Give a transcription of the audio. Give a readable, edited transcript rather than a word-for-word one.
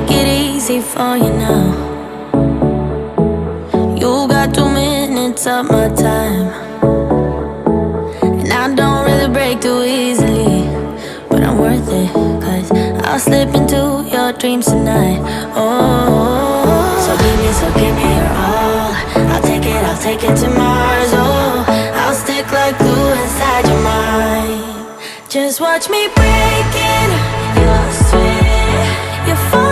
make it easy for you now. You got 2 minutes of my time, and I don't really break too easily, but I'm worth it, 'cause I'll slip into your dreams tonight. Oh, so give me your all. I'll take it to Mars. Oh, I'll stick like glue inside your mind. Just watch me break it. You're sweet, you're fine.